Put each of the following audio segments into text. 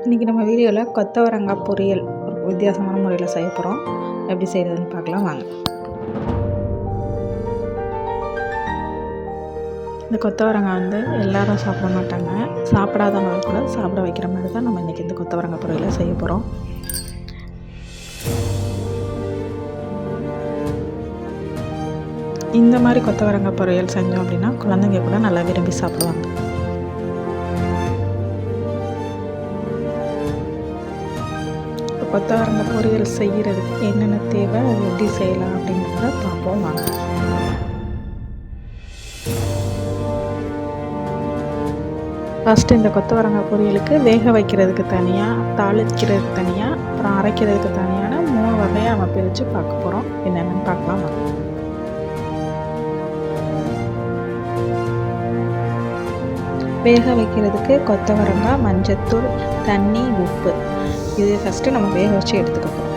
இன்றைக்கி நம்ம வீடியோவில் கொத்தவரங்காய் பொரியல் ஒரு வித்தியாசமான முறையில் செய்ய போகிறோம். எப்படி செய்கிறதுன்னு பார்க்கலாம் வாங்க. இந்த கொத்தவரங்காய் எல்லாரும் சாப்பிட மாட்டாங்க. சாப்பிடாதவங்க கூட சாப்பிட வைக்கிற மாதிரி தான் நம்ம இன்றைக்கி இந்த கொத்தவரங்காய் பொரியலை செய்ய போகிறோம். இந்த மாதிரி கொத்தவரங்காய் பொரியல் செஞ்சோம் அப்படின்னா குழந்தைங்க கூட நல்லா விரும்பி சாப்பிடுவாங்க. கொத்தவரங்காய் பொரியல் செய்கிறதுக்கு என்னென்ன தேவை, அது எப்படி செய்யலாம் அப்படிங்கிறத பார்ப்போம் வாங்க. ஃபஸ்ட்டு இந்த கொத்தவரங்காய் பொரியலுக்கு வேக வைக்கிறதுக்கு தனியாக, தாளிக்கிறதுக்கு தனியாக, அப்புறம் அரைக்கிறதுக்கு தனியான 3 வகையாக நம்ம பிரித்து பார்க்க போகிறோம். என்னென்னு பார்க்கலாம் வாங்க. வேக வைக்கிறதுக்கு கொத்தவரங்காய், மஞ்சத்தூள், தண்ணி, உப்பு இது ஃபஸ்ட்டு நம்ம வேக வச்சு எடுத்துக்கணும்.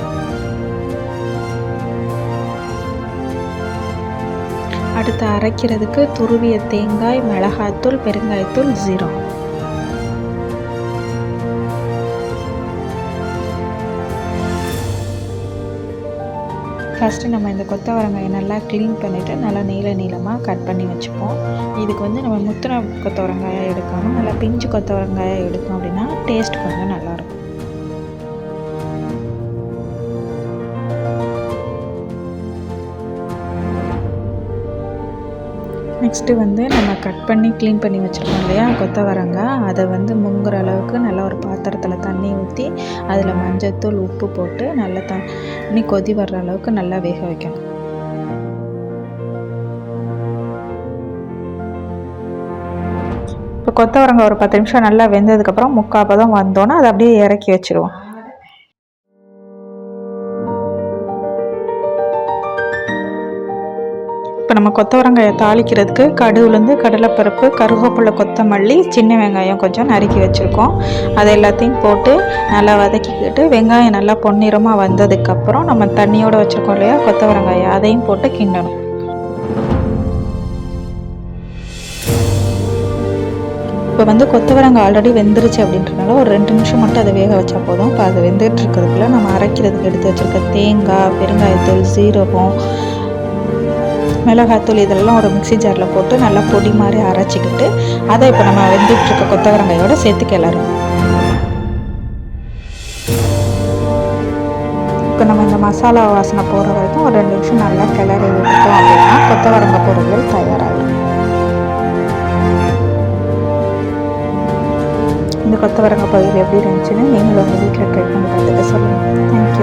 அடுத்து அரைக்கிறதுக்கு துருவிய தேங்காய், மிளகாய்த்தூள், பெருங்காயத்தூள், ஜீரகம். ஃபஸ்ட்டு நம்ம இந்த கொத்தவரங்காயை நல்லா க்ளீன் பண்ணிவிட்டு நல்லா நீளமாக கட் பண்ணி வச்சுப்போம். இதுக்கு நம்ம முத்தின கொத்தவரங்காயாக எடுக்கணும். நல்லா பிஞ்சு கொத்தவரங்காயாக எடுத்தோம் அப்படின்னா டேஸ்ட் கொஞ்சம் நல்லாயிருக்கும். நெக்ஸ்ட்டு நம்ம கட் பண்ணி க்ளீன் பண்ணி வச்சுருக்கோம் இல்லையா கொத்தவரங்காய், அதை முங்குற அளவுக்கு நல்லா ஒரு பாத்திரத்தில் தண்ணி ஊற்றி அதில் மஞ்சத்தூள், உப்பு போட்டு நல்லா தண்ணி கொதி வர்ற அளவுக்கு நல்லா வேக வைக்கணும். இப்போ கொத்தவரங்காய் ஒரு 10 நிமிஷம் நல்லா வெந்ததுக்கப்புறம் 3/4 பதம் வந்தோன்னா அதை அப்படியே இறக்கி வச்சுருவோம். இப்போ நம்ம கொத்தவரங்காயை தாளிக்கிறதுக்கு கடுகுலேருந்து கடலைப்பருப்பு, கருவேப்பிலை, கொத்தமல்லி, சின்ன வெங்காயம் கொஞ்சம் நறுக்கி வச்சுருக்கோம். அதை எல்லாத்தையும் போட்டு நல்லா வதக்கிக்கிட்டு வெங்காயம் நல்லா பொன்னிறமாக வந்ததுக்கப்புறம் நம்ம தண்ணியோடு வச்சுருக்கோம் இல்லையா கொத்தவரங்காயை, அதையும் போட்டு கிண்டணும். இப்போ கொத்தவரங்காய் ஆல்ரெடி வெந்துருச்சு அப்படின்றனால ஒரு 2 நிமிஷம் மட்டும் அதை வேக வச்சா போதும். இப்போ அது வெந்துட்டு இருக்கிறதுக்குள்ள நம்ம அரைக்கிறதுக்கு எடுத்து வச்சுருக்க தேங்காய், பெருங்காயத்தூள், சீரகம், மிளகாத்தூள் இதெல்லாம் ஒரு மிக்சி ஜாரில் போட்டு நல்லா பொடி மாதிரி அரைச்சிக்கிட்டு அதை இப்போ நம்ம வெந்துட்டு இருக்க கொத்தவரங்காயோடு சேர்த்து கிளறணும். இப்போ நம்ம இந்த மசாலா வாசனை போகிற வரைக்கும் ஒரு 2 நிமிஷம் நல்லா கிளறி விட்டுட்டோம் அப்படின்னா கொத்தவரங்காய் பொரியல் தயாராகிடும். இந்த கொத்தவரங்காய் பொரியல் எப்படி இருந்துச்சுன்னு நீங்களும் உங்கள் வீட்டில் ட்ரை பண்ணி பார்த்துட்டு சொல்லுங்கள். தேங்க்யூ.